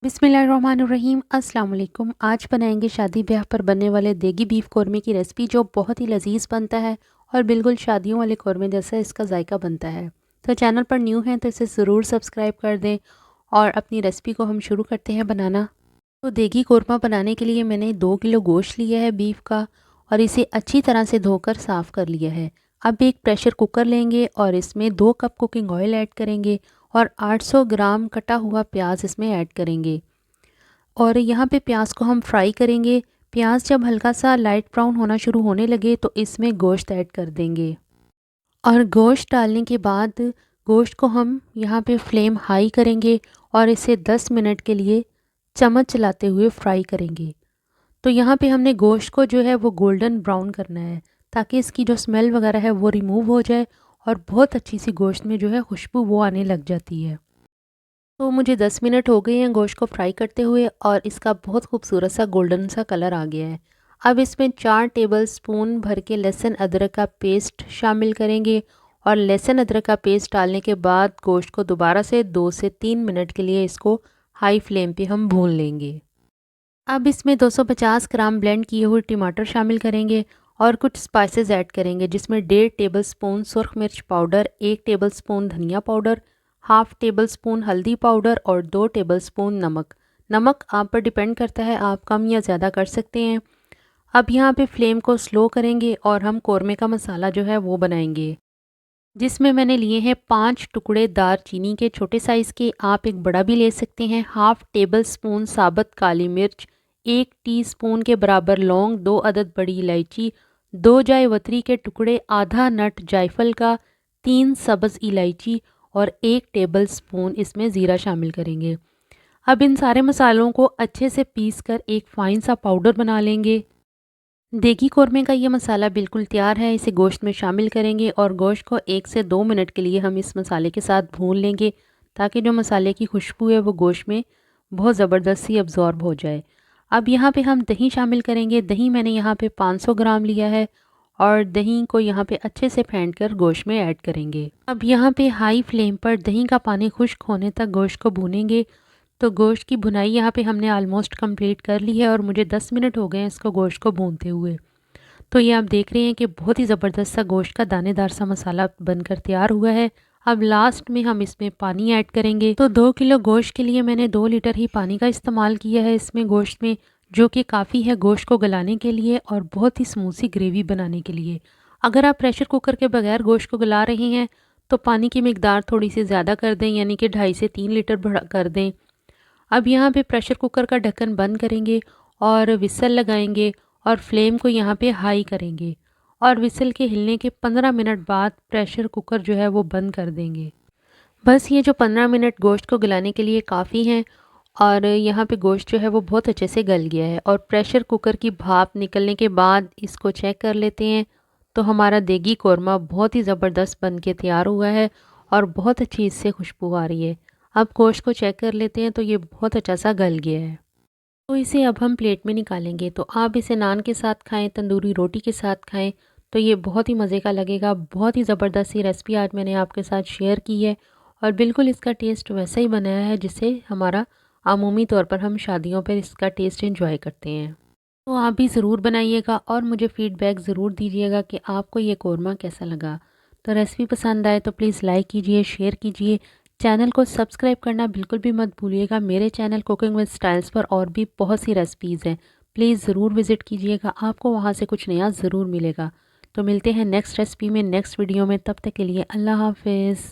बिस्मिल्लाहिर्रहमानिर्रहीम अस्सलाम वालेकुम। आज बनाएंगे शादी ब्याह पर बनने वाले देगी बीफ कौरमे की रेसिपी, जो बहुत ही लजीज बनता है और बिल्कुल शादियों वाले कौरमे जैसा इसका जायका बनता है। तो चैनल पर न्यू हैं तो इसे ज़रूर सब्सक्राइब कर दें और अपनी रेसिपी को हम शुरू करते हैं बनाना। तो देगी कौरमा बनाने के लिए मैंने 2 किलो गोश्त लिया है बीफ का, और इसे अच्छी तरह से धोकर साफ़ कर लिया है। अब एक प्रेशर कुकर लेंगे और इसमें 2 कप कुकिंग ऑयल ऐड करेंगे और 800 ग्राम कटा हुआ प्याज इसमें ऐड करेंगे। और यहाँ पे प्याज को हम फ्राई करेंगे। प्याज जब हल्का सा लाइट ब्राउन होना शुरू होने लगे तो इसमें गोश्त ऐड कर देंगे, और गोश्त डालने के बाद गोश्त को हम यहाँ पे फ्लेम हाई करेंगे और इसे 10 मिनट के लिए चम्मच चलाते हुए फ्राई करेंगे। तो यहाँ पे हमने गोश्त को जो है वो गोल्डन ब्राउन करना है, ताकि इसकी जो स्मेल वगैरह है वो रिमूव हो जाए और बहुत अच्छी सी गोश्त में जो है खुशबू वो आने लग जाती है। तो मुझे 10 मिनट हो गए हैं गोश्त को फ्राई करते हुए, और इसका बहुत खूबसूरत सा गोल्डन सा कलर आ गया है। अब इसमें 4 टेबलस्पून भर के लहसुन अदरक का पेस्ट शामिल करेंगे, और लहसुन अदरक का पेस्ट डालने के बाद गोश्त को दोबारा से 2 से 3 मिनट के लिए इसको हाई फ्लेम पे हम भून लेंगे। अब इसमें 250 ग्राम ब्लेंड किए हुए टमाटर शामिल करेंगे और कुछ स्पाइसेस ऐड करेंगे, जिसमें 1.5 टेबलस्पून सुरख मिर्च पाउडर, 1 टेबलस्पून धनिया पाउडर, हाफ़ टेबल स्पून हल्दी पाउडर और 2 टेबलस्पून नमक। नमक आप पर डिपेंड करता है, आप कम या ज़्यादा कर सकते हैं। अब यहाँ पे फ्लेम को स्लो करेंगे और हम कौरमे का मसाला जो है वो बनाएंगे, जिसमें मैंने लिए हैं 5 टुकड़े दारचीनी के छोटे साइज़ के, आप एक बड़ा भी ले सकते हैं। हाफ़ टेबल स्पून साबुत काली मिर्च, 1 टीस्पून के बराबर लौंग, 2 अदद बड़ी इलायची, 2 जायवत्री के टुकड़े, आधा नट जायफल का, 3 सब्ज़ इलायची और 1 टेबल स्पून इसमें ज़ीरा शामिल करेंगे। अब इन सारे मसालों को अच्छे से पीस कर एक फ़ाइन सा पाउडर बना लेंगे। देगी कौरमे का ये मसाला बिल्कुल तैयार है। इसे गोश्त में शामिल करेंगे और गोश्त को 1 से 2 मिनट के लिए हम इस मसाले के साथ भून लेंगे, ताकि जो मसाले की खुशबू है वो गोश्त में बहुत ज़बरदस्त सी अब्ज़ॉर्ब हो जाए। अब यहाँ पे हम दही शामिल करेंगे। दही मैंने यहाँ पे 500 ग्राम लिया है, और दही को यहाँ पे अच्छे से फेंट कर गोश्त में ऐड करेंगे। अब यहाँ पे हाई फ्लेम पर दही का पानी खुश्क होने तक गोश्त को भूनेंगे। तो गोश्त की भुनाई यहाँ पे हमने आलमोस्ट कंप्लीट कर ली है, और मुझे 10 मिनट हो गए हैं इसको गोश्त को भूनते हुए। तो ये आप देख रहे हैं कि बहुत ही ज़बरदस्त सा गोश्त का दानेदार सा मसाला बनकर तैयार हुआ है। अब लास्ट में हम इसमें पानी ऐड करेंगे। तो 2 किलो गोश्त के लिए मैंने 2 लीटर ही पानी का इस्तेमाल किया है इसमें गोश्त में, जो कि काफ़ी है गोश्त को गलाने के लिए और बहुत ही स्मूथ सी ग्रेवी बनाने के लिए। अगर आप प्रेशर कुकर के बगैर गोश्त को गला रहे हैं तो पानी की मिकदार थोड़ी सी ज़्यादा कर दें, यानी कि 2.5 से 3 लीटर बढ़ा कर दें। अब यहाँ पे प्रेशर कुकर का ढक्कन बंद करेंगे और विसल लगाएंगे, और फ्लेम को यहाँ पे हाई करेंगे, और विसल के हिलने के 15 मिनट बाद प्रेशर कुकर जो है वो बंद कर देंगे। बस ये जो 15 मिनट गोश्त को गलाने के लिए काफ़ी हैं, और यहाँ पे गोश्त जो है वो बहुत अच्छे से गल गया है। और प्रेशर कुकर की भाप निकलने के बाद इसको चेक कर लेते हैं, तो हमारा देगी कौरमा बहुत ही ज़बरदस्त बन के तैयार हुआ है और बहुत अच्छी इससे खुशबू आ रही है। अब गोश्त को चेक कर लेते हैं, तो ये बहुत अच्छा सा गल गया है। तो इसे अब हम प्लेट में निकालेंगे। तो आप इसे नान के साथ खाएं, तंदूरी रोटी के साथ खाएं, तो ये बहुत ही मज़े का लगेगा। बहुत ही ज़बरदस्त सी रेसिपी आज मैंने आपके साथ शेयर की है, और बिल्कुल इसका टेस्ट वैसा ही बनाया है जिससे हमारा अमूमी तौर पर हम शादियों पर इसका टेस्ट एंजॉय करते हैं। तो आप भी ज़रूर बनाइएगा और मुझे फ़ीडबैक ज़रूर दीजिएगा कि आपको ये कौरमा कैसा लगा। तो रेसिपी पसंद आए तो प्लीज़ लाइक कीजिए, शेयर कीजिए। चैनल को सब्सक्राइब करना बिल्कुल भी मत भूलिएगा। मेरे चैनल कुकिंग विद स्टाइल्स पर और भी बहुत सी रेसिपीज़ हैं, प्लीज़ ज़रूर विज़िट कीजिएगा, आपको वहाँ से कुछ नया ज़रूर मिलेगा। तो मिलते हैं नेक्स्ट रेसिपी में, नेक्स्ट वीडियो में। तब तक के लिए अल्लाह हाफ़िज़।